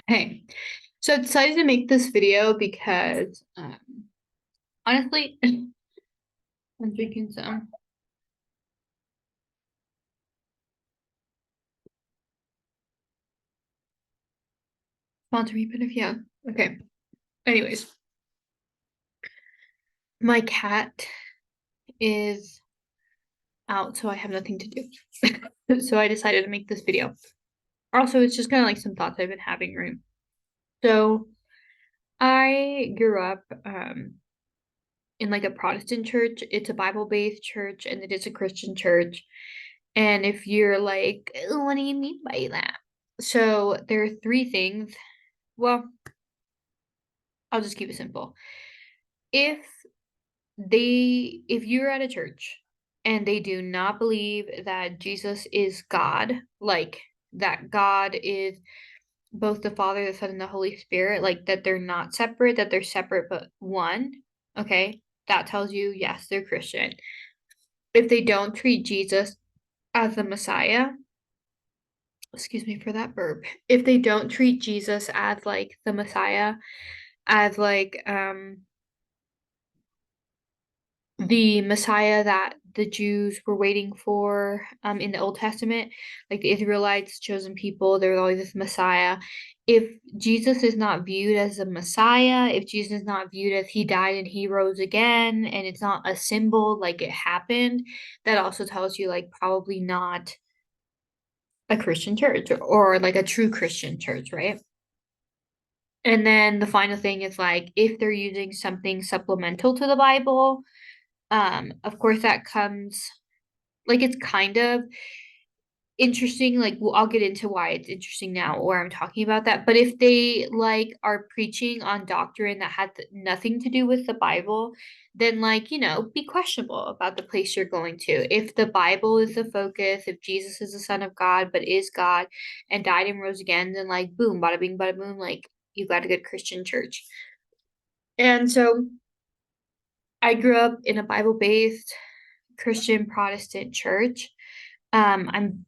Hey, so I decided to make this video because honestly, I'm drinking some sponsor me, but if yeah, okay. Anyways, my cat is out, so I have nothing to do. So I decided to make this video. Also, it's just kind of like some thoughts I've been having, right? So I grew up in like a Protestant church. It's a Bible-based church, and it is a Christian church. And if you're like, "Oh, what do you mean by that?" So there are three things. Well, I'll just keep it simple. If if you're at a church and they do not believe that Jesus is God, like that God is both the Father, the Son, and the Holy Spirit, like that they're not separate, that they're separate but one, okay, that tells you yes, they're Christian. If they don't treat Jesus as the Messiah, excuse me for that burp. If they don't treat Jesus as like the Messiah, as like the Messiah that the Jews were waiting for in the Old Testament, like the Israelites, chosen people, there was always this Messiah. If Jesus is not viewed as a Messiah, if Jesus is not viewed as he died and he rose again, and it's not a symbol like it happened, that also tells you like probably not a Christian church or like a true Christian church, right? And then the final thing is like if they're using something supplemental to the Bible, of course that comes like it's kind of interesting. Like, well, I'll get into why it's interesting now or I'm talking about that. But if they like are preaching on doctrine that had nothing to do with the Bible, then like, be questionable about the place you're going to. If the Bible is the focus, if Jesus is the Son of God, but is God and died and rose again, then like boom, bada bing, bada boom, like you got a good Christian church. And so I grew up in a Bible-based Christian Protestant church. I'm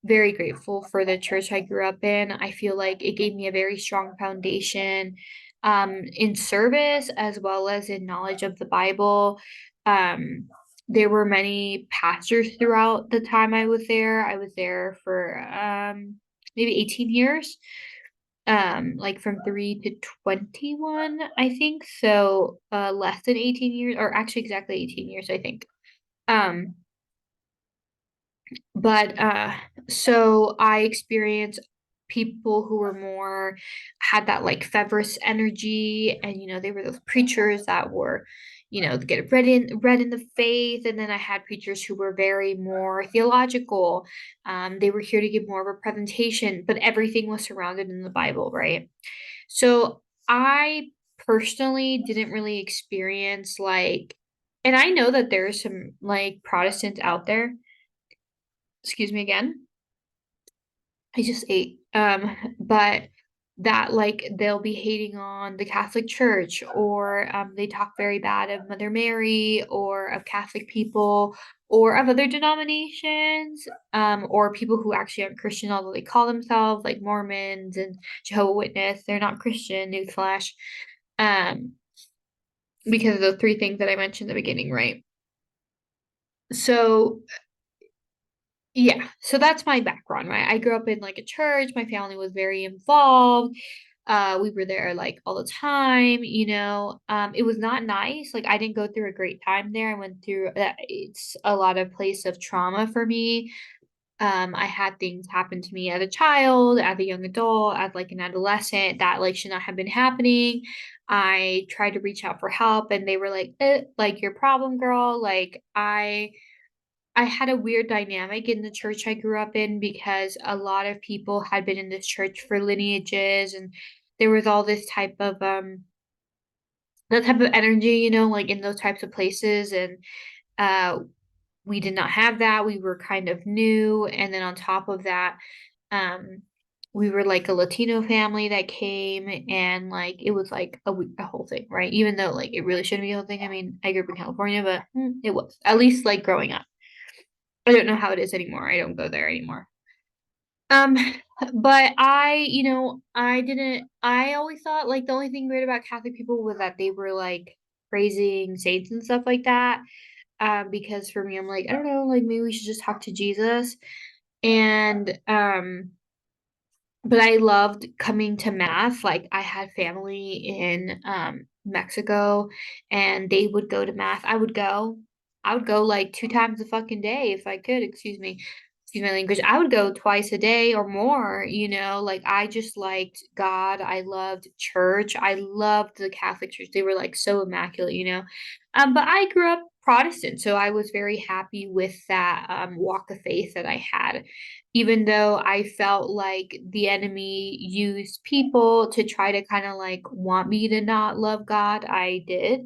very grateful for the church I grew up in. I feel like it gave me a very strong foundation in service as well as in knowledge of the Bible. Um, there were many pastors throughout the time I was there. I was there for maybe 18 years, like from 3 to 21, I think. So less than 18 years, or actually exactly 18 years, I think. Um, but so I experienced people who were more had that like Fevers energy, and they were those preachers that were, get read in the faith. And then I had preachers who were very more theological. They were here to give more of a presentation, but everything was surrounded in the Bible, right? So I personally didn't really experience like, and I know that there's some like Protestants out there, excuse me again. I just ate. But that like they'll be hating on the Catholic Church, or they talk very bad of Mother Mary or of Catholic people or of other denominations, or people who actually aren't Christian, although they call themselves like Mormons and Jehovah Witness. They're not Christian, newsflash. Um, because of the three things that I mentioned in the beginning, right? So yeah, so that's my background, right? I grew up in like a church. My family was very involved. We were there like all the time, it was not nice. Like I didn't go through a great time there. I went through that. It's a lot of place of trauma for me. I had things happen to me as a child, as a young adult, as like an adolescent that like should not have been happening. I tried to reach out for help and they were like your problem, girl. Like I had a weird dynamic in the church I grew up in because a lot of people had been in this church for lineages, and there was all this type of that type of energy, like in those types of places. And uh we did not have that. We were kind of new, and then on top of that, um we were like a Latino family that came, and like it was like a whole thing, right? Even though like it really shouldn't be a whole thing. I mean, I grew up in California, but it was at least like growing up. I don't know how it is anymore. I don't go there anymore. Um, but I didn't I always thought like the only thing weird about Catholic people was that they were like praising saints and stuff like that. Because for me, I'm like, I don't know, like maybe we should just talk to Jesus. And but I loved coming to mass. Like I had family in Mexico and they would go to mass. I would go. I would go like 2 times a fucking day if I could, excuse me. Excuse my language. I would go twice a day or more, like I just liked God. I loved church. I loved the Catholic Church. They were like so immaculate. But I grew up Protestant, so I was very happy with that walk of faith that I had, even though I felt like the enemy used people to try to kind of like want me to not love God, I did.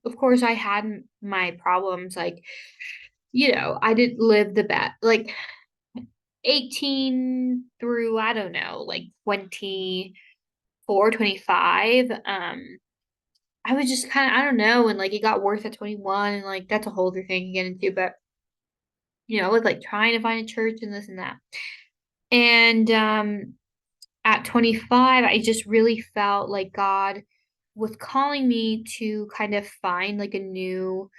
Of course, I had my problems. Like, I didn't live the best, like 18 through, I don't know, like 24, 25. I was just kind of, I don't know. And like it got worse at 21. And like that's a whole other thing to get into. But, I was like trying to find a church and this and that. And at 25, I just really felt like God was calling me to kind of find like a new,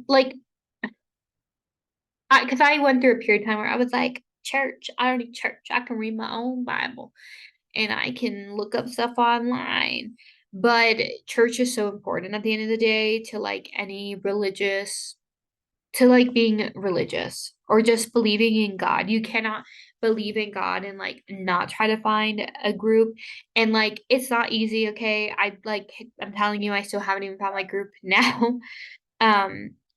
like, because I went through a period of time where I was like, church, I don't need church. I can read my own Bible and I can look up stuff online. But church is so important at the end of the day to like any religious to like being religious or just believing in God. You cannot believe in God and like not try to find a group. And like it's not easy, okay? I'm telling you, I still haven't even found my group now.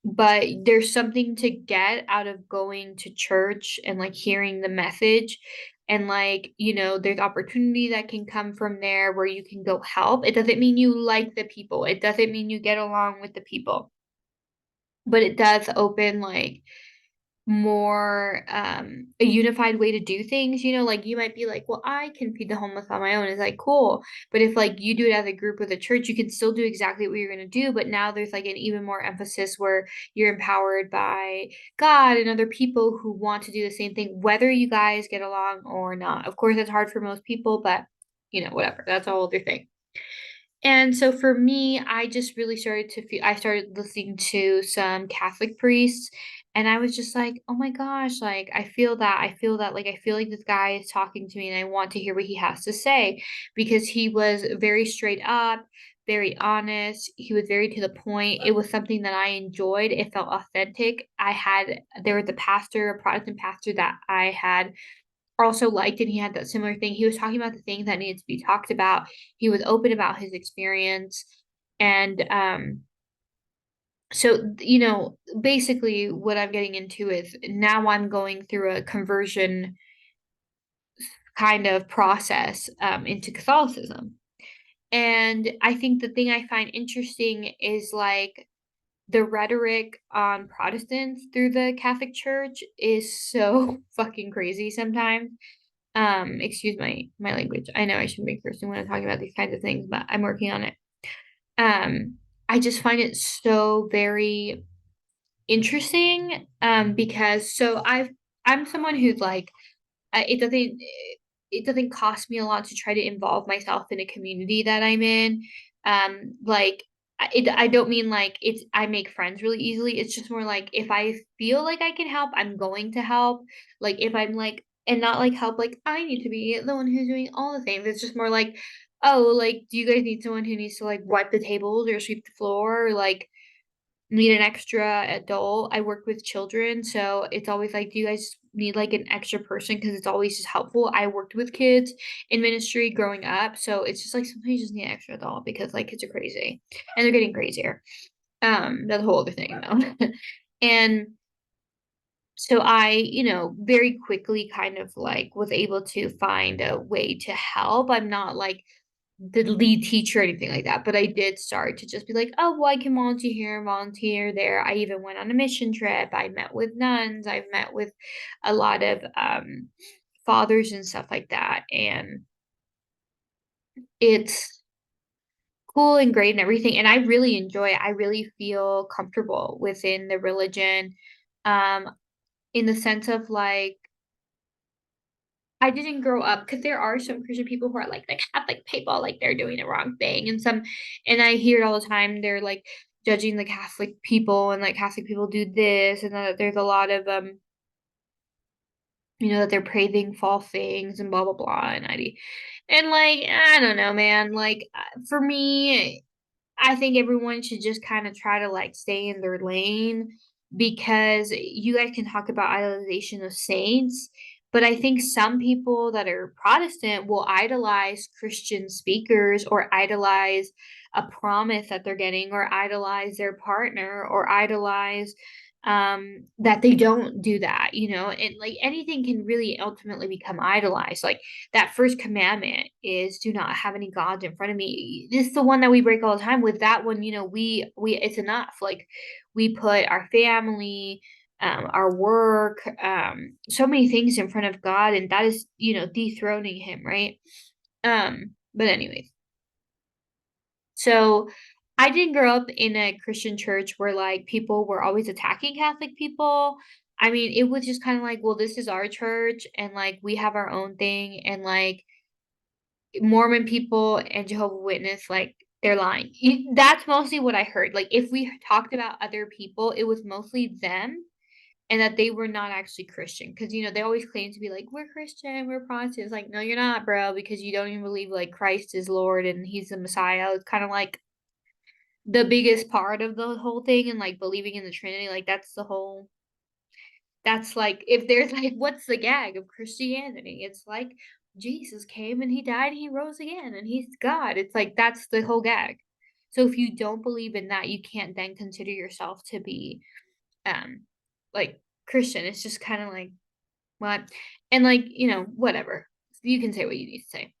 But there's something to get out of going to church and like hearing the message. And like, there's opportunity that can come from there where you can go help. It doesn't mean you like the people. It doesn't mean you get along with the people, but it does open like more a unified way to do things. Like you might be like, well, I can feed the homeless on my own. It's like cool. But if like you do it as a group with a church, you can still do exactly what you're going to do, but now there's like an even more emphasis where you're empowered by God and other people who want to do the same thing, whether you guys get along or not. Of course, it's hard for most people, but whatever, that's a whole other thing. And so for me, I just really started to feel I started listening to some Catholic priests, and I was just like, "Oh my gosh, like like I feel like this guy is talking to me and I want to hear what he has to say," because he was very straight up, very honest, he was very to the point. It was something that I enjoyed. It felt authentic. There was a Protestant pastor that I had also liked, and he had that similar thing. He was talking about the things that needed to be talked about. He was open about his experience. And so, basically what I'm getting into is now I'm going through a conversion kind of process into Catholicism. And I think the thing I find interesting is like the rhetoric on Protestants through the Catholic Church is so fucking crazy sometimes. Excuse my language. I know I shouldn't be cursing when I'm talking about these kinds of things, but I'm working on it. Um, I just find it so very interesting. Because I'm someone who's like, uh, it doesn't it doesn't cost me a lot to try to involve myself in a community that I'm in. Like I don't mean like I make friends really easily. It's just more like if I feel like I can help, I'm going to help. Like if I'm like and not like help like I need to be the one who's doing all the things. It's just more like, oh, like do you guys need someone who needs to like wipe the tables or sweep the floor or like need an extra adult. I work with children, so it's always like, do you guys need like an extra person? Because it's always just helpful. I worked with kids in ministry growing up, so it's just like sometimes you just need an extra adult because like kids are crazy and they're getting crazier. That's a whole other thing though. And so I, very quickly kind of like was able to find a way to help. I'm not like the lead teacher or anything like that, but I did start to just be like, oh, well, I can volunteer here, volunteer there. I even went on a mission trip. I met with nuns. I've met with a lot of fathers and stuff like that. And it's cool and great and everything. And I really enjoy it. I really feel comfortable within the religion. Um, in the sense of like I didn't grow up because there are some Christian people who are like the Catholic people, like they're doing the wrong thing, and some, and I hear it all the time. They're like judging the Catholic people, and like Catholic people do this, and that there's a lot of that they're praising false things and blah blah blah, and like I don't know, man. Like for me, I think everyone should just kind of try to like stay in their lane because you guys can talk about idolization of saints, but I think some people that are Protestant will idolize Christian speakers or idolize a promise that they're getting or idolize their partner or idolize that they don't do that, and like anything can really ultimately become idolized. Like that first commandment is do not have any gods in front of me. This is the one that we break all the time. With that one, we it's enough. Like we put our family, our work, so many things in front of God, and that is, dethroning him, right? But anyways, so I didn't grow up in a Christian church where like people were always attacking Catholic people. I mean, it was just kind of like, well, this is our church and like we have our own thing, and like Mormon people and Jehovah Witness, like they're lying. That's mostly what I heard. Like if we talked about other people, it was mostly them and that they were not actually Christian. Because they always claim to be like, we're Christian, we're Protestants. Like, no, you're not, bro, because you don't even believe like Christ is Lord and he's the Messiah. It's kind of like the biggest part of the whole thing, and like believing in the Trinity. Like that's like if there's like what's the gag of Christianity? It's like Jesus came and he died and he rose again and he's God. It's like that's the whole gag. So if you don't believe in that, you can't then consider yourself to be um like Christian. It's just kind of like what? And like, whatever. You can say what you need to say.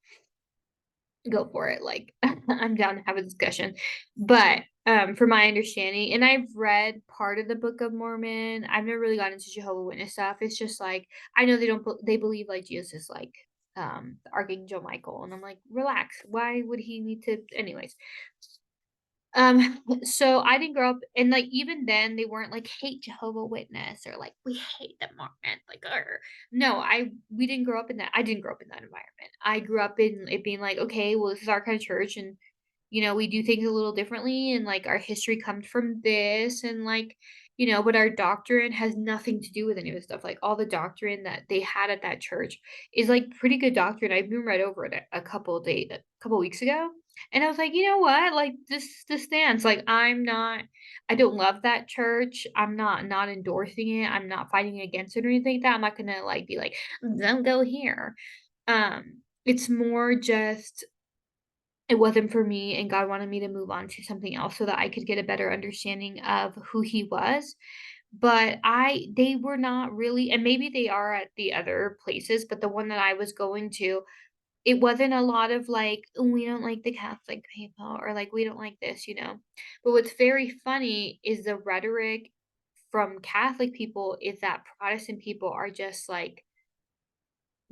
Go for it. Like I'm down to have a discussion. But from my understanding, and I've read part of the Book of Mormon. I've never really gotten into Jehovah Witness stuff. It's just like I know they believe like Jesus is like the Archangel Michael, and I'm like, relax. Why would he need to anyways? So I didn't grow up, and like even then they weren't like hate Jehovah Witness or like we hate the Mormon, like no, we didn't grow up in that. I didn't grow up in that environment. I grew up in it being like, okay, well, this is our kind of church, and we do things a little differently, and like our history comes from this, and like, but our doctrine has nothing to do with any of this stuff. Like all the doctrine that they had at that church is like pretty good doctrine. I've been read over it a couple weeks ago. And I was like, you know what? Like this stands. Like I don't love that church. I'm not endorsing it. I'm not fighting against it or anything like that. I'm not gonna like be like, don't go here. It's more just it wasn't for me, and God wanted me to move on to something else so that I could get a better understanding of who he was. But they were not really, and maybe they are at the other places, but the one that I was going to, it wasn't a lot of like, "Oh, we don't like the Catholic people," or like, "We don't like this." But what's very funny is the rhetoric from Catholic people is that Protestant people are just like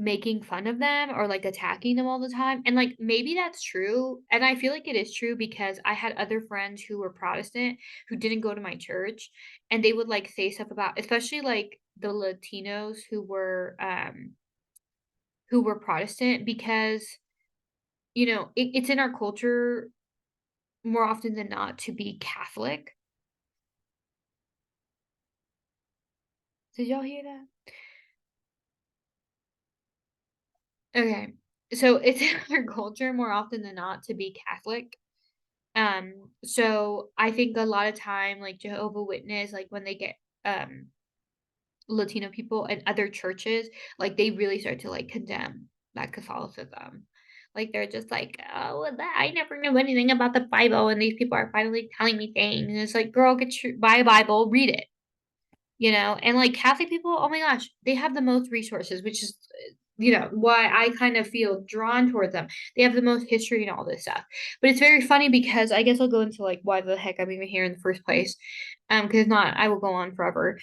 making fun of them or, like, attacking them all the time, and, like, maybe that's true, and I feel like it is true because I had other friends who were Protestant who didn't go to my church, and they would, like, say stuff about especially, like, the Latinos who were Protestant because, it's in our culture more often than not to be Catholic. Did y'all hear that? Okay. So it's in our culture more often than not to be Catholic. So I think a lot of time, like Jehovah Witness, like when they get um Latino people and other churches, like they really start to like condemn that Catholicism. Like they're just like, oh, well, I never knew anything about the Bible, and these people are finally telling me things. And it's like, girl, buy a Bible, read it. And like Catholic people, oh my gosh, they have the most resources, which is why I kind of feel drawn towards them. They have the most history and all this stuff. But it's very funny because I guess I'll go into like why the heck I'm even here in the first place. Because not I will go on forever.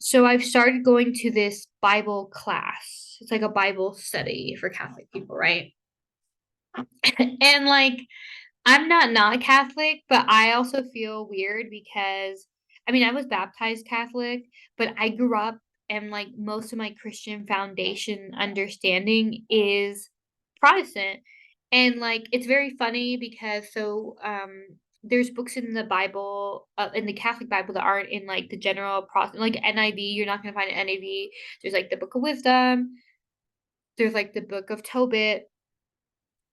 So I've started going to this Bible class. It's like a Bible study for Catholic people, right? And like I'm not Catholic, but I also feel weird because I mean, I was baptized Catholic, but I grew up and like most of my Christian foundation understanding is Protestant. And like it's very funny because there's books in the Bible, in the Catholic Bible, that aren't in like the general Protestant, like NIV. You're not gonna find an NIV. There's like the Book of Wisdom. There's like the Book of Tobit,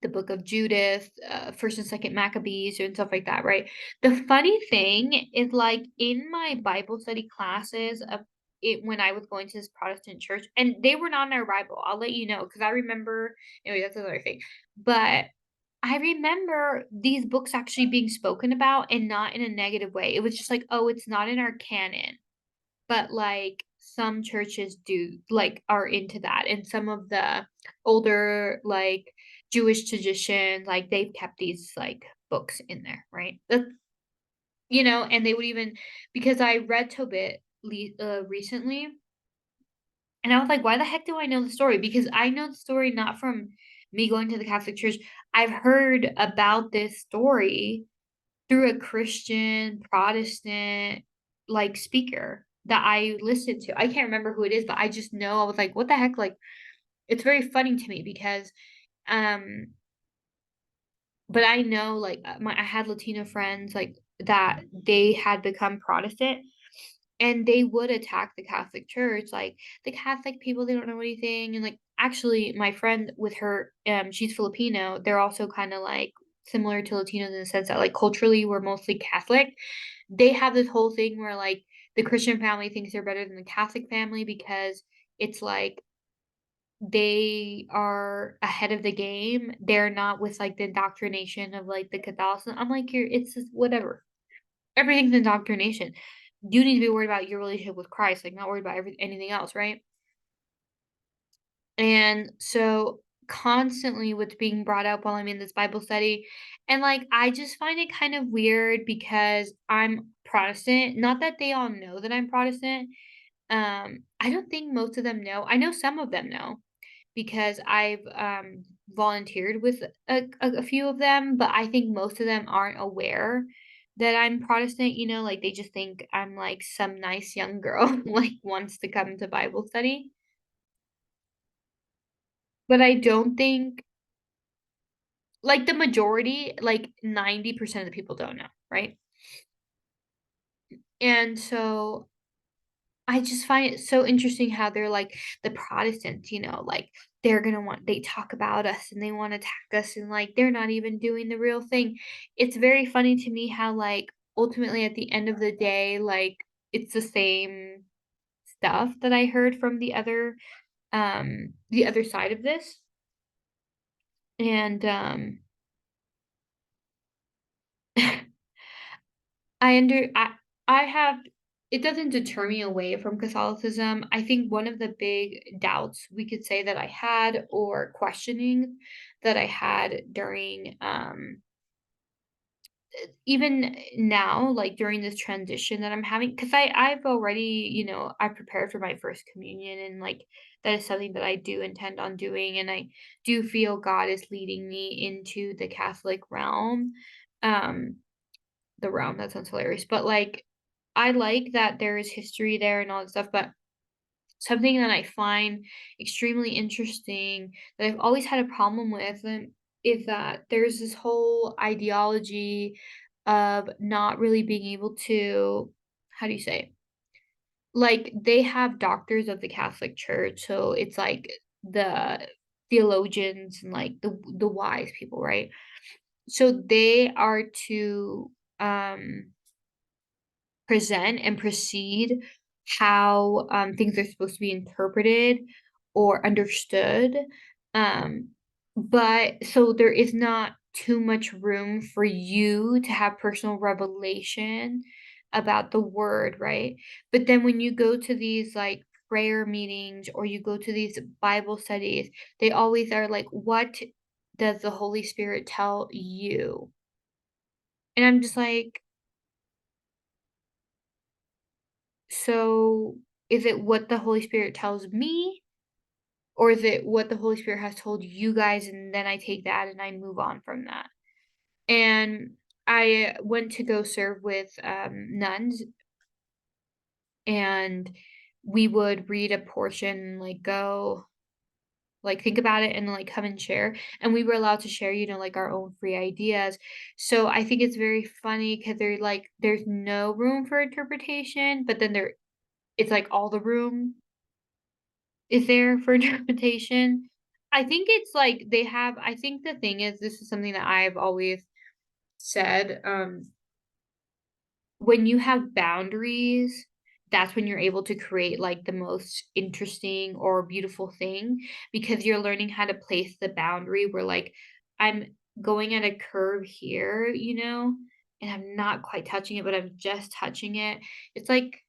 the Book of Judith, First and Second Maccabees, and stuff like that, right? The funny thing is, like in my Bible study classes of it when I was going to this Protestant church, and they were not in our Bible. I'll let you know because I remember. Anyway, that's another thing. But I remember these books actually being spoken about and not in a negative way. It was just like, oh, it's not in our canon. But, like, some churches do like, are into that, and some of the older, like, Jewish tradition, like, they've kept these, like, books in there, right? And they would even because I read Tobit recently, and I was like, "Why the heck do I know the story?" Because I know the story not from me going to the Catholic church. I've heard about this story through a Christian, Protestant, like, speaker that I listened to. I can't remember who it is, but I just know I was like, "What the heck?" Like, it's very funny to me because, um but I know, like, I had Latino friends, like, that they had become Protestant, and they would attack the Catholic Church, like, "The Catholic people, they don't know anything," and, like, actually, my friend with her, she's Filipino, they're also kinda, like, similar to Latinos in the sense that, like, culturally, we're mostly Catholic. They have this whole thing where, like, the Christian family thinks they're better than the Catholic family because it's like they are ahead of the game. They're not with, like, the indoctrination of, like, the Catholicism. I'm like, "You're it's just whatever." Everything's indoctrination. You need to be worried about your relationship with Christ, like, not worried about anything else, right? And so constantly what's being brought up while I'm in this Bible study, and like I just find it kind of weird because I'm Protestant. Not that they all know that I'm Protestant. I don't think most of them know. I know some of them know because I've volunteered with a few of them, but I think most of them aren't aware that I'm Protestant. Like they just think I'm like some nice young girl like wants to come to Bible study. But I don't think like, the majority, like, 90% of the people don't know, right? And so, I just find it so interesting how they're like, the Protestants, like, they talk about us and they wanna attack us and, like, they're not even doing the real thing. It's very funny to me how, like, ultimately, at the end of the day, like, it's the same stuff that I heard from the other side of this, and, I have it doesn't deter me away from Catholicism. I think one of the big doubts we could say that I had or questioning that I had during even now, like during this transition that I'm having, because I've already, I prepared for my first communion and like that is something that I do intend on doing. And I do feel God is leading me into the Catholic realm. Um, the realm, that sounds hilarious, but, like, I like that there is history there and all that stuff, but something that I find extremely interesting that I've always had a problem with, is that there's this whole ideology of not really being able to how do you say it? Like, they have doctors of the Catholic Church, so it's like the theologians and, like, the wise people, right? So they are to, present and proceed how, things are supposed to be interpreted or understood, um, but so there is not too much room for you to have personal revelation about the word, right? But then when you go to these, like, prayer meetings or you go to these Bible studies, they always are like, "What does the Holy Spirit tell you?" And I'm just like, so, is it what the Holy Spirit tells me, or is it what the Holy Spirit has told you guys, and then I take that and I move on from that? And I went to go serve with, nuns, and we would read a portion, like go like think about it and like come and share. And we were allowed to share, like our own free ideas. So I think it's very funny because there's no room for interpretation, but then it's like all the room is there for interpretation. I think it's like I think the thing is, this is something that I've always said, when you have boundaries, that's when you're able to create like the most interesting or beautiful thing, because you're learning how to place the boundary where like I'm going at a curve here, and I'm not quite touching it, but I'm just touching it. It's like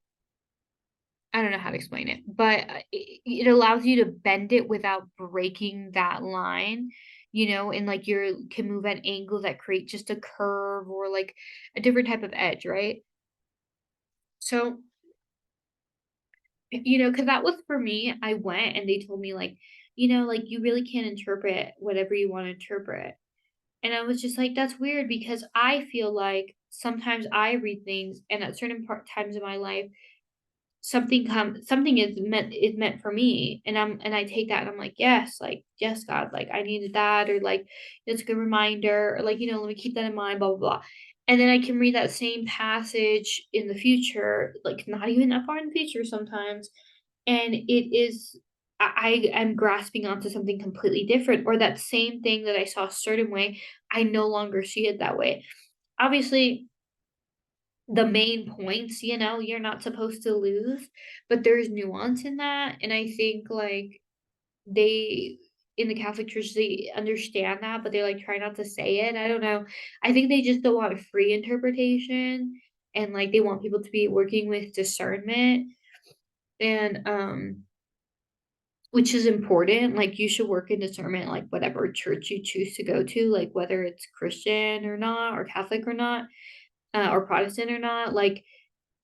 I don't know how to explain it, but it allows you to bend it without breaking that line, and like you can move at angles that create just a curve or like a different type of edge, right? So, because that was for me. I went and they told me, like, like you really can't interpret whatever you want to interpret. And I was just like, that's weird because I feel like sometimes I read things and at certain times in my life, something is meant for me, and I take that and I'm like, "Yes, like, yes, God, like, I needed that," or, like, "It's a good reminder," or, like, "Let me keep that in mind, blah, blah, blah." And then I can read that same passage in the future, like, not even that far in the future sometimes, and it is I am grasping onto something completely different, or that same thing that I saw a certain way, I no longer see it that way. Obviously, the main points, you're not supposed to lose, but there's nuance in that, and I think, like, they in the Catholic Church, they understand that, but they, like, try not to say it, I don't know. I think they just don't want free interpretation, and, like, they want people to be working with discernment, and, which is important, like, you should work in discernment, like, whatever church you choose to go to, like, whether it's Christian or not, or Catholic or not, or Protestant or not, like,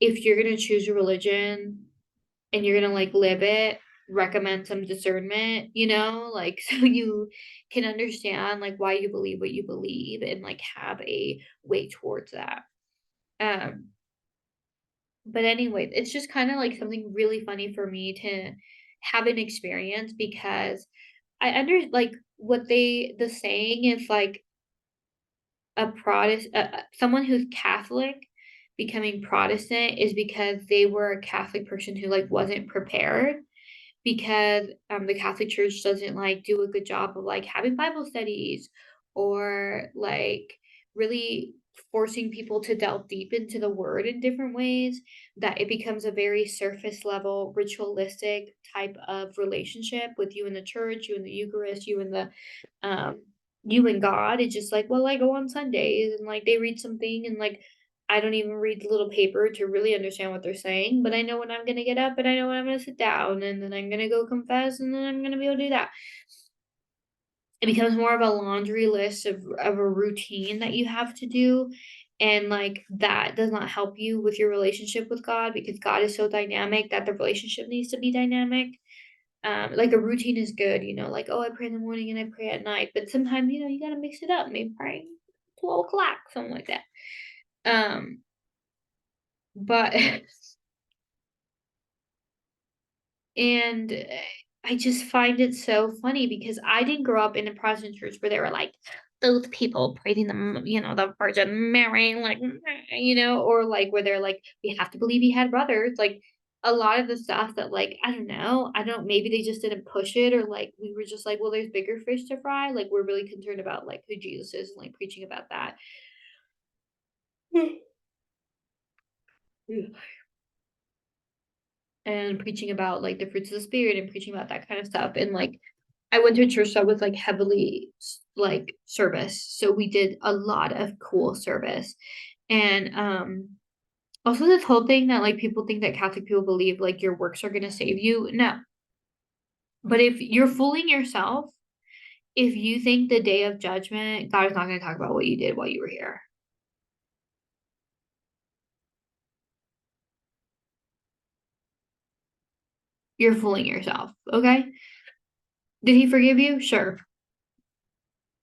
if you're gonna choose a religion and you're gonna like live it, recommend some discernment, like so you can understand like why you believe what you believe and like have a way towards that. Um, but anyway, it's just kind of like something really funny for me to have an experience because I like what the saying is like a Protestant, someone who's Catholic becoming Protestant is because they were a Catholic person who like wasn't prepared, because the Catholic Church doesn't like do a good job of like having Bible studies or like really forcing people to delve deep into the word in different ways, that it becomes a very surface level ritualistic type of relationship with you in the church, you in the Eucharist, um you and God. It's just like, well, I go on Sundays and like they read something and like I don't even read the little paper to really understand what they're saying, but I know when I'm gonna get up and I know when I'm gonna sit down and then I'm gonna go confess and then I'm gonna be able to do that. It becomes more of a laundry list of a routine that you have to do. And like that does not help you with your relationship with God, because God is so dynamic that the relationship needs to be dynamic. Like a routine is good, like, oh, I pray in the morning and I pray at night, but sometimes, you gotta mix it up, maybe pray 12 o'clock, something like that. Um, but And I just find it so funny because I didn't grow up in a Protestant church where they were like, those people praising the Virgin Mary, like, or like where they're like, we have to believe he had brothers. Like a lot of the stuff that, like, I don't, maybe they just didn't push it, or like we were just like, well, there's bigger fish to fry. Like we're really concerned about like who Jesus is and like preaching about that. And preaching about like the fruits of the spirit and preaching about that kind of stuff. And like I went to a church that was like heavily like service. So we did a lot of cool service. And also this whole thing that like people think that Catholic people believe like your works are gonna save you. No. But if you're fooling yourself, if you think the day of judgment, God is not gonna talk about what you did while you were here. You're fooling yourself. Okay. Did he forgive you? Sure.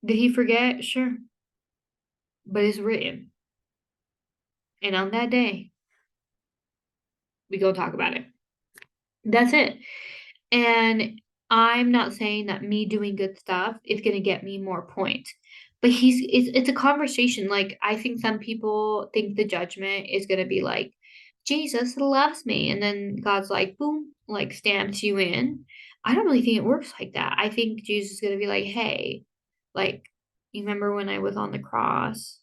Did he forget? Sure. But it's written. And on that day, we go talk about it. That's it. And I'm not saying that me doing good stuff is gonna get me more points. But it's a conversation. Like I think some people think the judgment is gonna be like, Jesus loves me, and then God's like, boom, like stamps you in. I don't really think it works like that. I think Jesus is gonna be like, hey, like, you remember when I was on the cross?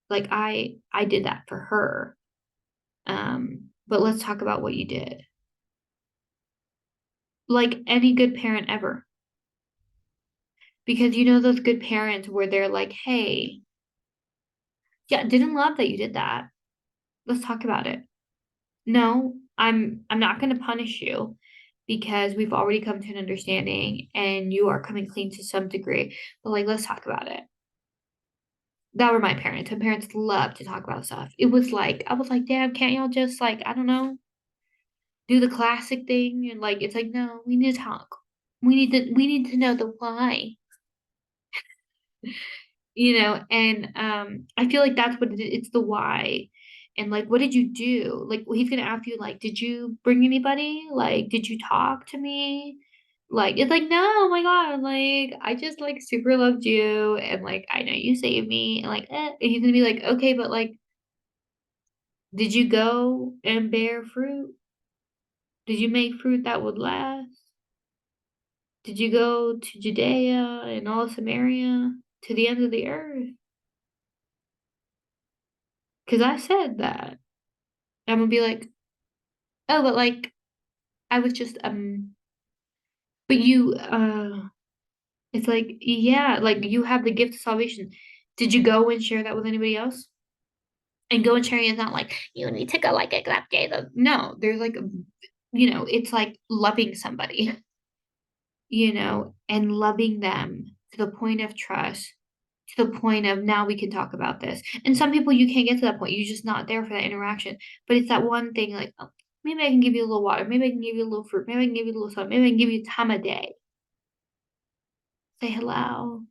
Like I did that for her. But let's talk about what you did. Like any good parent ever. Because you know those good parents where they're like, hey, yeah, didn't love that you did that. Let's talk about it. No, I'm not gonna punish you because we've already come to an understanding and you are coming clean to some degree. But like let's talk about it. That were my parents. My parents love to talk about stuff. It was like I was like, Dad, can't y'all just like, I don't know, do the classic thing? And like it's like, no, we need to talk. We need to know the why. And I feel like that's what it's the why. And like what did you do? Like he's gonna ask you like, did you bring anybody? Like did you talk to me? Like it's like, no, oh my God, like I just like super loved you and like I know you saved me and like and he's gonna be like, okay, but like did you go and bear fruit? Did you make fruit that would last? Did you go to Judea and all Samaria to the end of the earth? Because I said that. I'm gonna be like, oh, but like I was just but you it's like, yeah, like you have the gift of salvation. Did you go and share that with anybody else? And go and sharing is not like you need to go like accept Jesus. No, there's like it's like loving somebody, and loving them to the point of trust, to the point of now we can talk about this. And some people you can't get to that point. You're just not there for that interaction. But it's that one thing like, oh, maybe I can give you a little water. Maybe I can give you a little fruit. Maybe I can give you a little something. Maybe I can give you time of day. Say hello.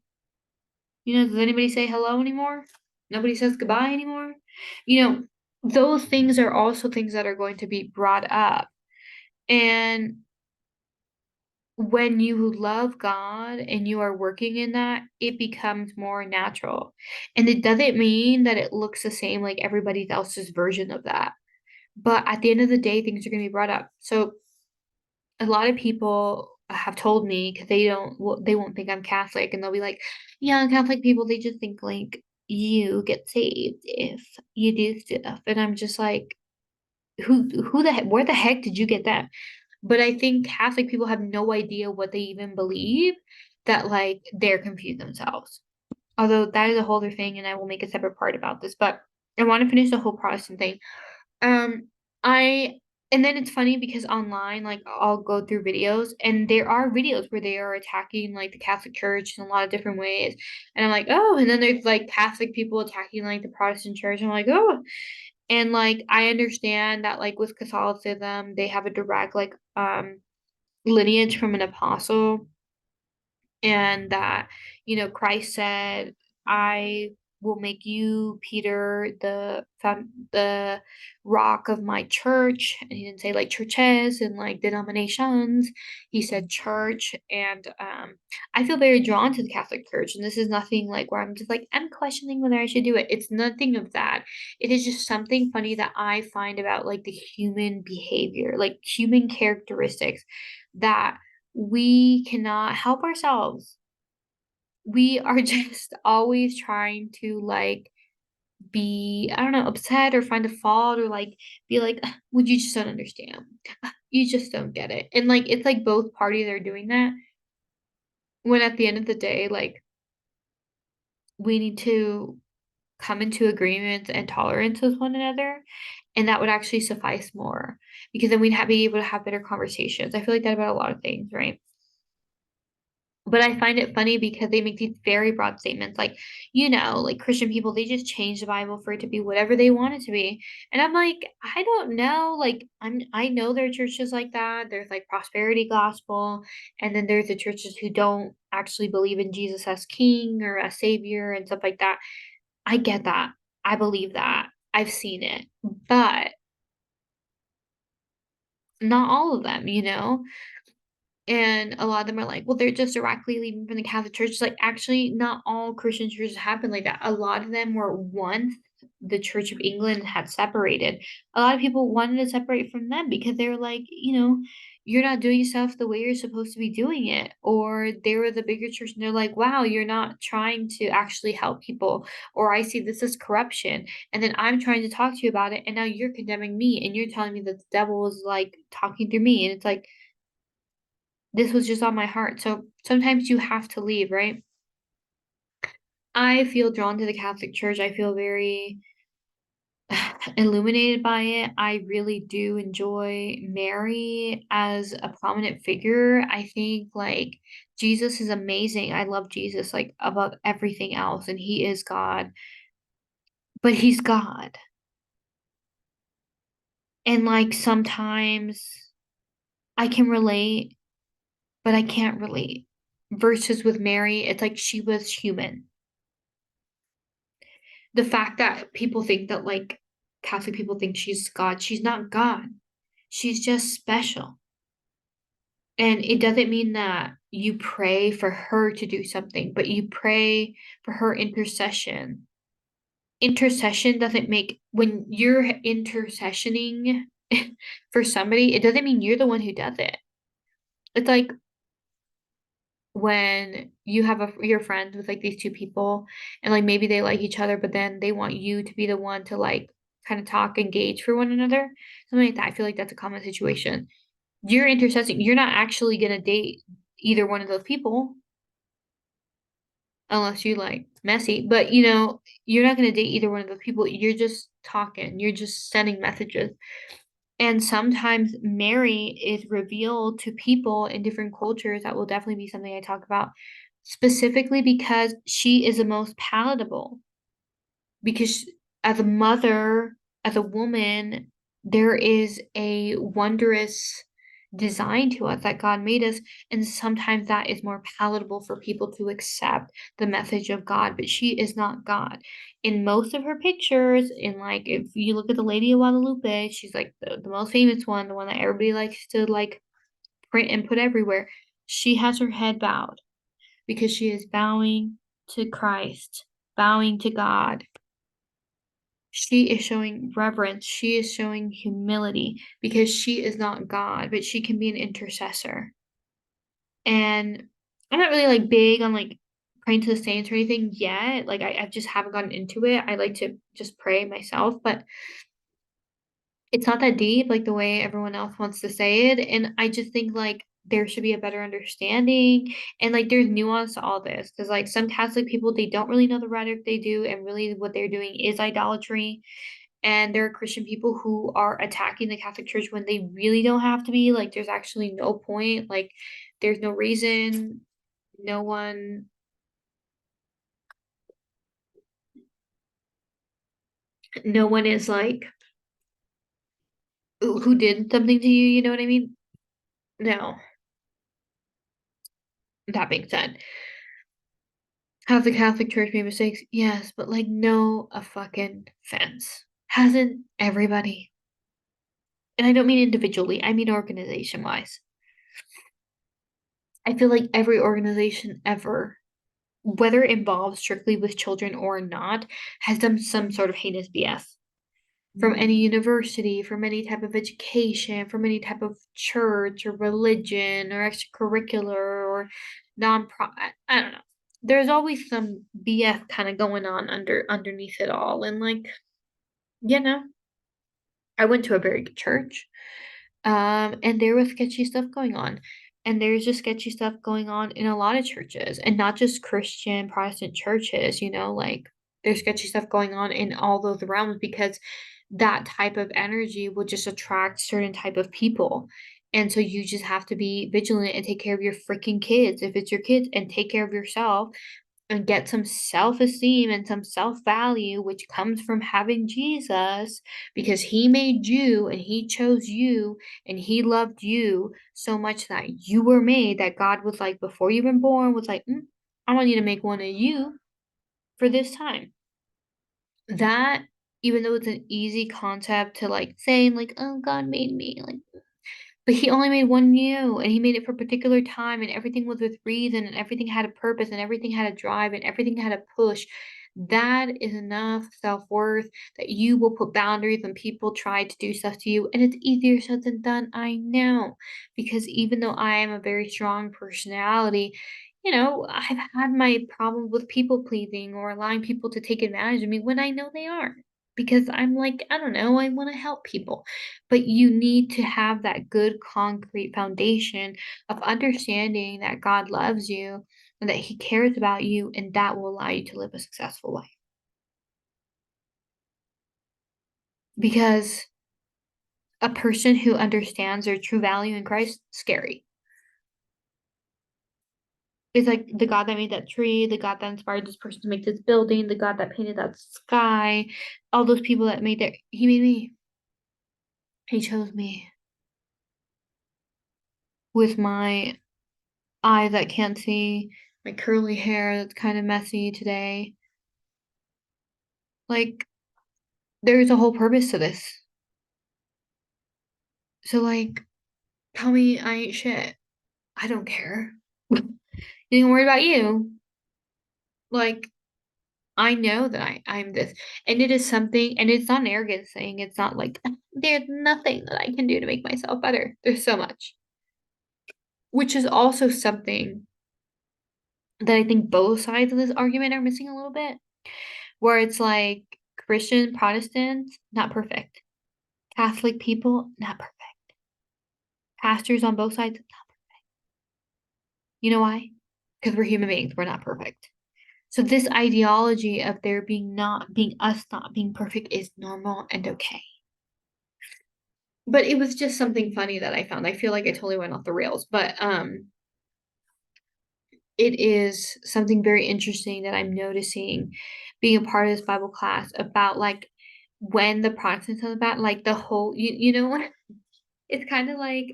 Does anybody say hello anymore? Nobody says goodbye anymore. You know, those things are also things that are going to be brought up. And when you love God and you are working in that, it becomes more natural. And it doesn't mean that it looks the same like everybody else's version of that. But at the end of the day, things are going to be brought up. So a lot of people have told me because they won't think I'm Catholic and they'll be like, yeah, Catholic people, they just think like you get saved if you do stuff. And I'm just like, who the heck, where the heck did you get that? But I think Catholic people have no idea what they even believe, that like they're confused themselves. Although that is a whole other thing, and I will make a separate part about this. But I want to finish the whole Protestant thing. Um, I and then it's funny because online, like I'll go through videos, and there are videos where they are attacking like the Catholic Church in a lot of different ways, and I'm like, oh, and then there's like Catholic people attacking like the Protestant Church. I'm like, oh, and like I understand that like with Catholicism, they have a direct like lineage from an apostle, and that Christ said, I will make you, Peter, the rock of my church. And he didn't say like churches and like denominations. He said church. And I feel very drawn to the Catholic Church, and this is nothing like where I'm just like I'm questioning whether I should do it. It's nothing of that. It is just something funny that I find about like the human behavior, like human characteristics, that we cannot help ourselves. We are just always trying to like be, I don't know, upset or find a fault or like be like, "Ugh, well, you just don't understand. You just don't get it." And like it's like both parties are doing that, when at the end of the day, like we need to come into agreement and tolerance with one another. And that would actually suffice more, because then be able to have better conversations. I feel like that about a lot of things, right? But I find it funny because they make these very broad statements like, like Christian people, they just change the Bible for it to be whatever they want it to be. And I'm like, I don't know. Like, I know there are churches like that. There's like prosperity gospel, and then there's the churches who don't actually believe in Jesus as king or as savior and stuff like that. I get that. I believe that. I've seen it. But Not all of them, you know? And a lot of them are like, "Well, they're just directly leaving from the Catholic Church." It's like, actually, not all Christian churches happen like that. A lot of them were once the Church of England had separated. A lot of people wanted to separate from them because they were like, "You're not doing stuff the way you're supposed to be doing it." Or they were the bigger church and they're like, "Wow, you're not trying to actually help people." Or, "I see this as corruption, and then I'm trying to talk to you about it, and now you're condemning me, and you're telling me that the devil is, like, talking through me." And it's like, this was just on my heart. So sometimes you have to leave, right? I feel drawn to the Catholic Church. I feel very illuminated by it. I really do enjoy Mary as a prominent figure. I think like Jesus is amazing. I love Jesus like above everything else, and he is God, but he's God. And like sometimes I can relate, but I can't relate. Versus with Mary, it's like she was human. The fact that people think that, like, Catholic people think she's God, she's not God. She's just special. And it doesn't mean that you pray for her to do something, but you pray for her intercession. Intercession doesn't make when you're intercessioning for somebody, it doesn't mean you're the one who does it. It's like when you have you're friends with like these two people and like maybe they like each other, but then they want you to be the one to like kind of talk, engage for one another, something like that. I feel like that's a common situation. You're intercessing, you're not actually gonna date either one of those people unless you like messy, but you're not gonna date either one of those people. You're just talking, you're just sending messages. And sometimes Mary is revealed to people in different cultures. That will definitely be something I talk about, specifically because she is the most palatable. Because as a mother, as a woman, there is a wondrous design to us that God made us, and sometimes that is more palatable for people to accept the message of God, but she is not God. In most of her pictures, in like if you look at the Lady of Guadalupe, she's like the most famous one, the one that everybody likes to like print and put everywhere. She has her head bowed because she is bowing to Christ, bowing to God. She is showing reverence. She is showing humility because she is not God, but she can be an intercessor. And I'm not really like big on like praying to the saints or anything yet. Like I just haven't gotten into it. I like to just pray myself, but it's not that deep like the way everyone else wants to say it. And I just think like there should be a better understanding and like there's nuance to all this because like some Catholic people they don't really know the rhetoric they do and really what they're doing is idolatry. And there are Christian people who are attacking the Catholic Church when they really don't have to be. Like, there's actually no point. Like, there's no reason. No one, no one is like, who did something to you. You know what I mean? No, that being said, have the Catholic Church made mistakes? Yes, but like, no, a fucking offense. Hasn't everybody? And I don't mean individually, I mean organization wise. I feel like every organization ever whether it involves strictly with children or not, has done some sort of heinous BS. From any university, from any type of education, from any type of church or religion or extracurricular or non-profit. I don't know. There's always some BS kind of going on underneath it all. And like, you know, I went to a very good church. And there was sketchy stuff going on. And there's just sketchy stuff going on in a lot of churches, and not just Christian Protestant churches, like there's sketchy stuff going on in all those realms because that type of energy will just attract certain type of people. And so you just have to be vigilant and take care of your freaking kids if it's your kids and take care of yourself and get some self-esteem and some self-value which comes from having Jesus because he made you and he chose you and he loved you so much that you were made that God was like before you were born was like I want you to make one of you for this time. That even though it's an easy concept to like say like oh God made me like But he only made one you, and he made it for a particular time, and everything was with reason, and everything had a purpose, and everything had a drive, and everything had a push. That is enough self-worth that you will put boundaries when people try to do stuff to you, and it's easier said than done, I know, because even though I am a very strong personality, I've had my problems with people pleasing or allowing people to take advantage of me when I know they aren't. Because I'm like, I don't know, I want to help people. But you need to have that good concrete foundation of understanding that God loves you and that He cares about you, and that will allow you to live a successful life. Because a person who understands their true value in Christ, scary. It's like the God that made that tree, the God that inspired this person to make this building, the God that painted that sky, all those people that made that, He made me. He chose me with my eyes that can't see, my curly hair that's kind of messy today. Like, there's a whole purpose to this. So, like, tell me I ain't shit. I don't care. You ain't worried about you. Like, I know that I'm this. And it is something, and it's not an arrogant thing. It's not like, there's nothing that I can do to make myself better. There's so much. Which is also something that I think both sides of this argument are missing a little bit, where it's like Christian Protestants, not perfect. Catholic people, not perfect. Pastors on both sides, not perfect. You know why? Because we're human beings, we're not perfect. So this ideology of there being not being us not being perfect is normal and okay. But it was just something funny that I found. I feel like I totally went off the rails, but it is something very interesting that I'm noticing being a part of this Bible class about like when the Protestants are about like the whole you know what it's kind of like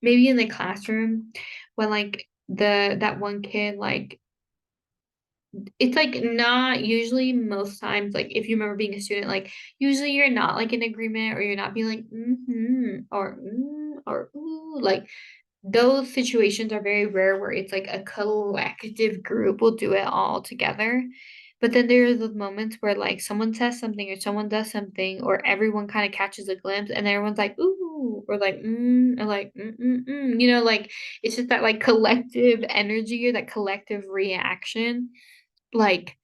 maybe in the classroom when like that one kid like it's like not usually most times like if you remember being a student like usually you're not like in agreement or you're not being like or or ooh like those situations are very rare where it's like a collective group will do it all together. But then there are those moments where like someone says something or someone does something or everyone kind of catches a glimpse and everyone's like, ooh, or like, or like, like it's just that like collective energy or that collective reaction. Like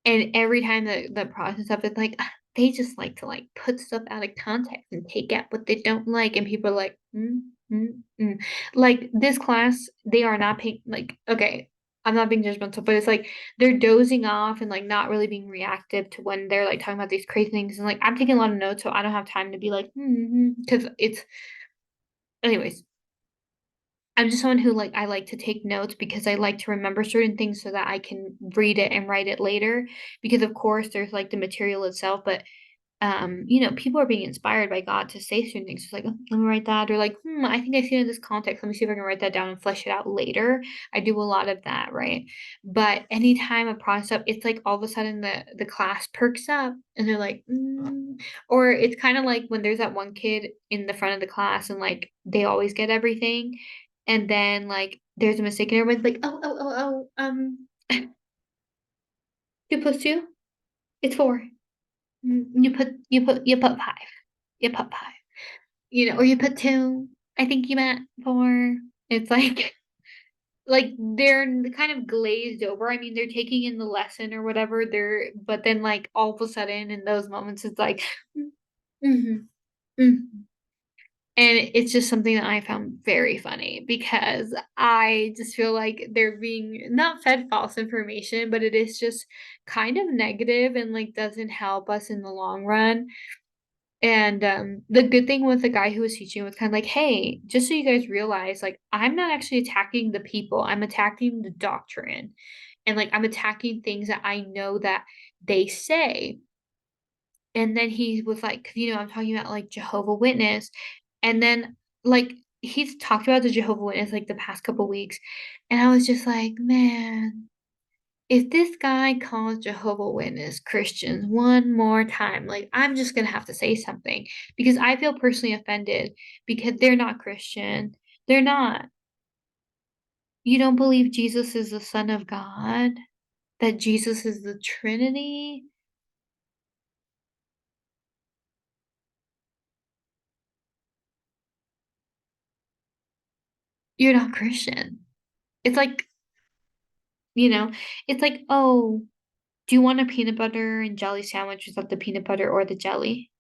and every time the process of it, like, they just like to, like, put stuff out of context and take out what they don't like, and people are like, mm, mm." Like, this class, they are not paying like, okay, I'm not being judgmental, but it's like they're dozing off and, like, not really being reactive to when they're, like, talking about these crazy things, and, like, I'm taking a lot of notes, so I don't have time to be like, because it's anyways. I'm just someone who, like I like to take notes because I like to remember certain things so that I can read it and write it later, because, of course, there's, like, the material itself, but people are being inspired by God to say certain things. It's like, "Oh, let me write that," or like, I think I see it in this context. Let me see if I can write that down and flesh it out later. I do a lot of that, right? But anytime a process up, it's like all of a sudden the class perks up and they're like, or it's kind of like when there's that one kid in the front of the class and like they always get everything, and then like there's a mistake and everyone's like, two plus two, it's four. You put five. You put five. Or you put two. I think you meant four. It's like they're kind of glazed over. I mean, they're taking in the lesson or whatever. But then like all of a sudden in those moments, it's like, mm-hmm, mm. And it's just something that I found very funny because I just feel like they're being not fed false information, but it is just kind of negative and like doesn't help us in the long run. And, the good thing with the guy who was teaching was kinda like, "Hey, just so you guys realize, like, I'm not actually attacking the people, I'm attacking the doctrine, and, like, I'm attacking things that I know that they say." And then he was like 'cause, I'm talking about, like, Jehovah Witness, and then, like, he's talked about the Jehovah Witness, like, the past couple weeks, and I was just like, "Man." if this guy calls Jehovah Witness Christians one more time, like I'm just gonna have to say something because I feel personally offended because they're not Christian. They're not. You don't believe Jesus is the Son of God? That Jesus is the Trinity? You're not Christian. It's like, you know, it's like, oh, do you want a peanut butter and jelly sandwich without the peanut butter or the jelly?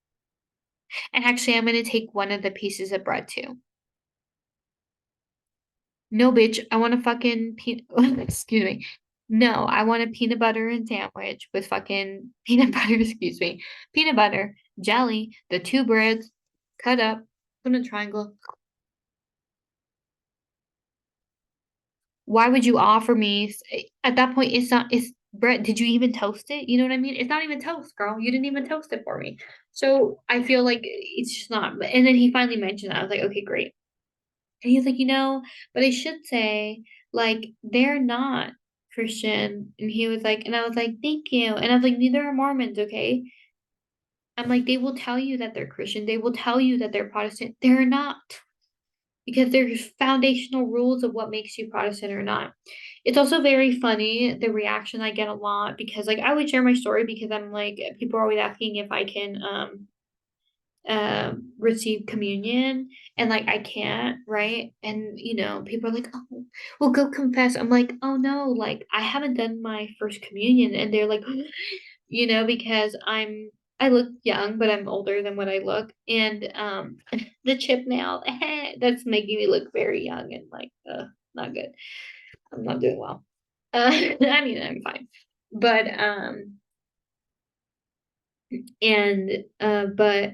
And actually, I'm gonna take one of the pieces of bread too. No, bitch, I want a fucking excuse me. No, I want a peanut butter and sandwich with fucking peanut butter, excuse me, peanut butter, jelly, the two breads, cut up, put in a triangle. Why would you offer me at that point, it's not it's bread. Did you even toast it? You know what I mean? It's not even toast, girl. You didn't even toast it for me. So I feel like it's just not. And then he finally mentioned that. I was like, okay, great. And he's like, but I should say, like, they're not Christian. And he was like, and I was like, thank you. And I was like, neither are Mormons, okay? I'm like, they will tell you that they're Christian. They will tell you that they're Protestant. They're not. Because there's foundational rules of what makes you Protestant or not. It's also very funny the reaction I get a lot because like I would share my story because I'm like people are always asking if I can receive communion and like I can't, right? And people are like, oh, well, go confess. I'm like, oh no, like I haven't done my first communion, and they're like, because I look young, but I'm older than what I look, and the chip nail that's making me look very young and like not good. I'm not doing well. I mean, I'm fine, but but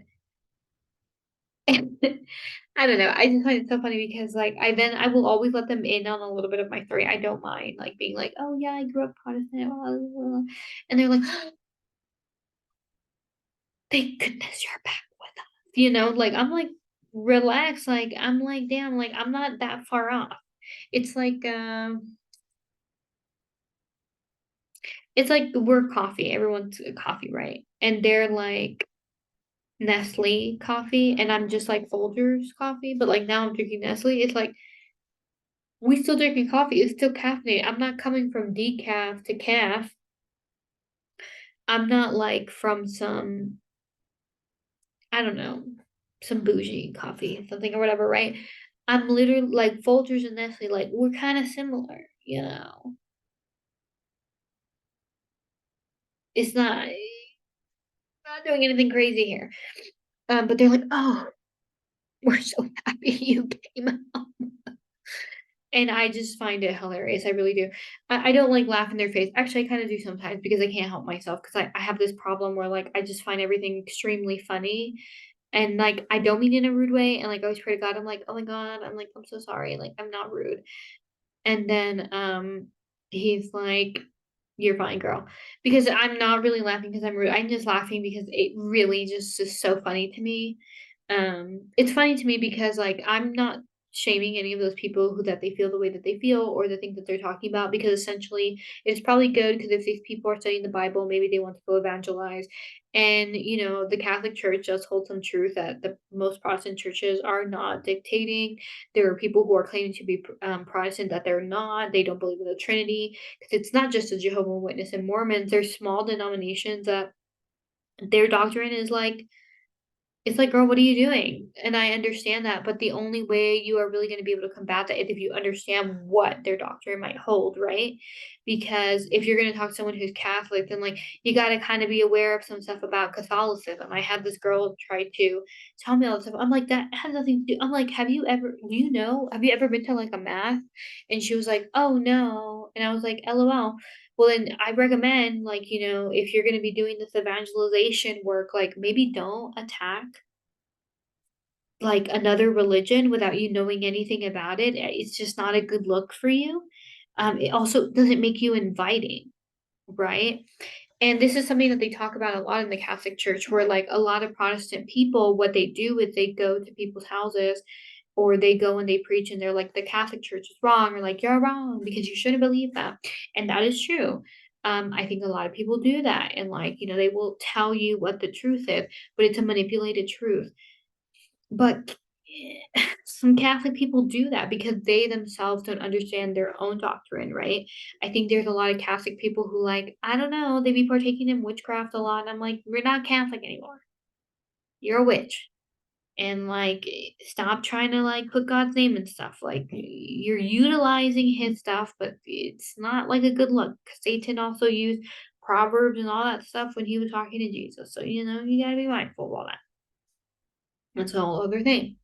I don't know. I just find it so funny because like I will always let them in on a little bit of my story. I don't mind like being like, oh yeah, I grew up Protestant, blah, blah, blah. And they're like, thank goodness you're back with us. Like I'm like, relax. Like I'm like, damn, like I'm not that far off. It's like it's like we're coffee. Everyone's a coffee, right? And they're like Nestle coffee, and I'm just like Folgers coffee, but like now I'm drinking Nestle. It's like we still drinking coffee. It's still caffeinated. I'm not coming from decaf to calf. I'm not like from some, I don't know, some bougie coffee, something or whatever, right? I'm literally like Folgers and Nestle, like we're kind of similar. It's not doing anything crazy here. But they're like, oh, we're so happy you came. And I just find it hilarious. I really do. I don't like laugh in their face. Actually, I kind of do sometimes because I can't help myself because I have this problem where like I just find everything extremely funny. And like I don't mean in a rude way. And like I always pray to God, I'm like, oh my God, I'm like, I'm so sorry. Like I'm not rude. And then he's like, you're fine, girl. Because I'm not really laughing because I'm rude. I'm just laughing because it really just is so funny to me. It's funny to me because like I'm not shaming any of those people who that they feel the way that they feel or the things that they're talking about because essentially it's probably good because if these people are studying the Bible, maybe they want to go evangelize. And the Catholic Church does hold some truth that the most Protestant churches are not dictating. There are people who are claiming to be Protestant that they're not. They don't believe in the Trinity because it's not just a Jehovah's Witness and Mormons. There's small denominations that their doctrine is like it's like, girl, what are you doing? And I understand that, but the only way you are really going to be able to combat that is if you understand what their doctrine might hold, right? Because if you're going to talk to someone who's Catholic, then like you got to kind of be aware of some stuff about Catholicism. I had this girl try to tell me all this stuff. I'm like, that has nothing to do. I'm like, have you ever been to like a mass? And she was like, oh no. And I was like, LOL. Well, then I recommend, like, if you're going to be doing this evangelization work, like, maybe don't attack like another religion without you knowing anything about it. It's just not a good look for you. It also doesn't make you inviting, right? And this is something that they talk about a lot in the Catholic Church, where like a lot of Protestant people, what they do is they go to people's houses or they go and they preach and they're like, the Catholic Church is wrong, or like, you're wrong because you shouldn't believe that. And that is true. I think a lot of people do that, and like, they will tell you what the truth is, but it's a manipulated truth. But some Catholic people do that because they themselves don't understand their own doctrine, right? I think there's a lot of Catholic people who, like, I don't know, they be partaking in witchcraft a lot. And I'm like, we're not Catholic anymore. You're a witch. And like, stop trying to like put God's name and stuff. Like, you're utilizing his stuff, but it's not like a good look. Satan also used Proverbs and all that stuff when he was talking to Jesus. So, you gotta be mindful of all that. That's a whole other thing.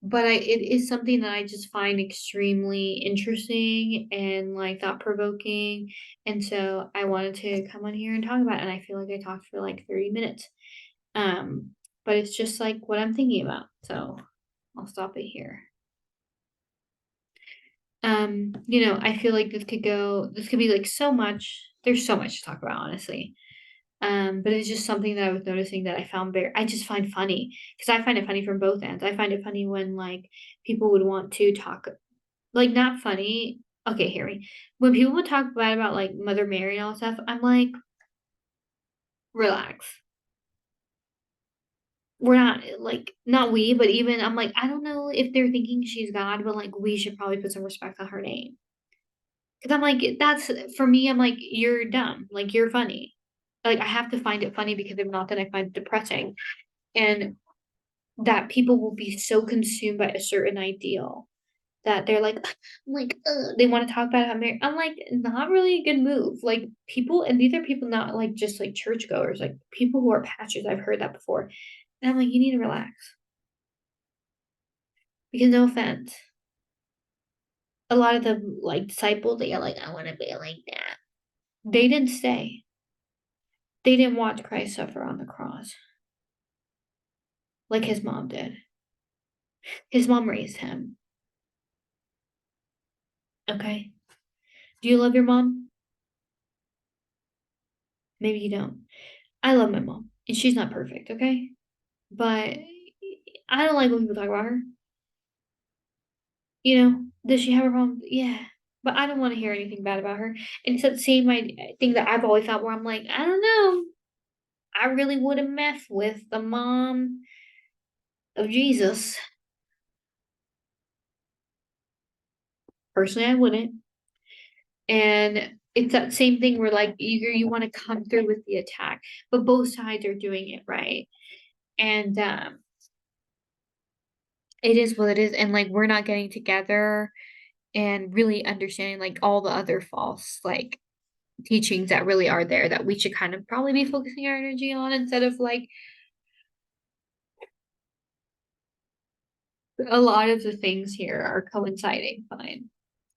But it is something that I just find extremely interesting and like thought provoking. And so I wanted to come on here and talk about it. And I feel like I talked for like 30 minutes. Um, but it's just like what I'm thinking about. So I'll stop it here. I feel like this could be like so much. There's so much to talk about, honestly. But it's just something that I was noticing that I just find funny because I find it funny from both ends. I find it funny when like people would want to talk, like, not funny. Okay, hear me. When people would talk bad about like Mother Mary and all that stuff, I'm like, relax. We're not like, not we, but even I'm like, I don't know if they're thinking she's God, but like we should probably put some respect on her name. Because I'm like, that's for me, I'm like, you're dumb. Like, you're funny. Like, I have to find it funny because if not, then I find it depressing. And that people will be so consumed by a certain ideal that they're like, they want to talk about how Mary. I'm like, not really a good move. Like, people, and these are people not like just like churchgoers, like people who are pastors. I've heard that before. And I'm like, you need to relax. Because no offense. A lot of the like disciples, they are like, I want to be like that. They didn't stay. They didn't watch Christ suffer on the cross like his mom did. His mom raised him. Okay. Do you love your mom? Maybe you don't. I love my mom, and she's not perfect, okay? But I don't like when people talk about her. Does she have her problems? Yeah. But I don't want to hear anything bad about her. And it's that same thing that I've always thought where I'm like, I don't know. I really wouldn't mess with the mom of Jesus. Personally, I wouldn't. And it's that same thing where like you want to come through with the attack, but both sides are doing it right. And it is what it is. And like we're not getting together and really understanding like all the other false like teachings that really are there that we should kind of probably be focusing our energy on instead of like a lot of the things here are coinciding. Fine.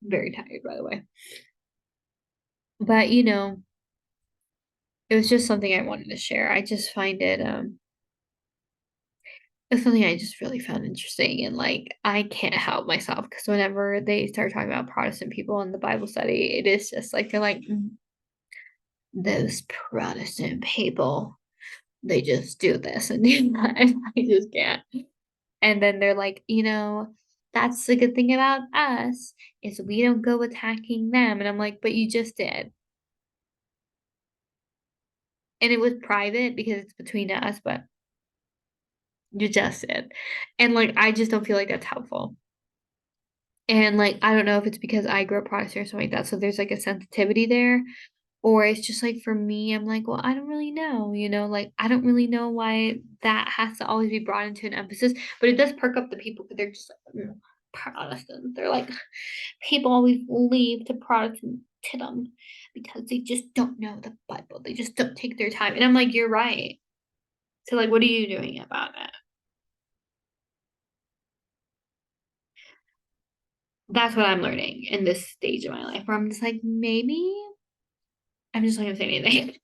I'm very tired, by the way. But it was just something I wanted to share. I just find it's something I just really found interesting, and like I can't help myself because whenever they start talking about Protestant people in the Bible study, it is just like they're like, those Protestant people, they just do this and do that, and I just can't. And then they're like, that's the good thing about us is we don't go attacking them. And I'm like, but you just did. And it was private because it's between us, but you just did. And like, I just don't feel like that's helpful. And like, I don't know if it's because I grew up Protestant or something like that. So there's like a sensitivity there. Or it's just like for me, I'm like, well, I don't really know, like I don't really know why that has to always be brought into an emphasis, but it does perk up the people because they're just like, Protestants. They're like, people always leave to Protestantism because they just don't know the Bible. They just don't take their time. And I'm like, you're right. So like, what are you doing about it? That's what I'm learning in this stage of my life where I'm just like, maybe I'm just not gonna say anything.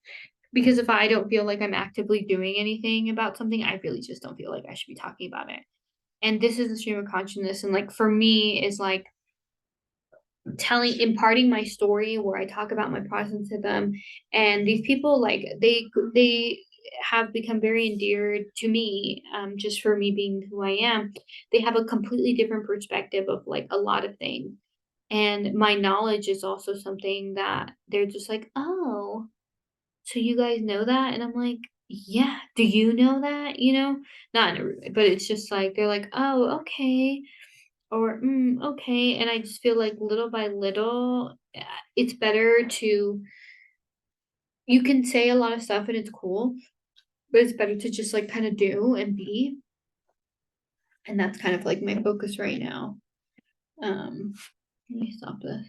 Because if I don't feel like I'm actively doing anything about something, I really just don't feel like I should be talking about it. And this is the stream of consciousness. And like for me is like imparting my story where I talk about my Protestantism. And these people like they have become very endeared to me, just for me being who I am. They have a completely different perspective of like a lot of things. And my knowledge is also something that they're just like, oh, so you guys know that? And I'm like, yeah, do you know that? Not in a rude way, but it's just like, they're like, oh, okay. Or, okay. And I just feel like little by little, it's better to, you can say a lot of stuff and it's cool, but it's better to just like kind of do and be. And that's kind of like my focus right now. Um, Let me stop this.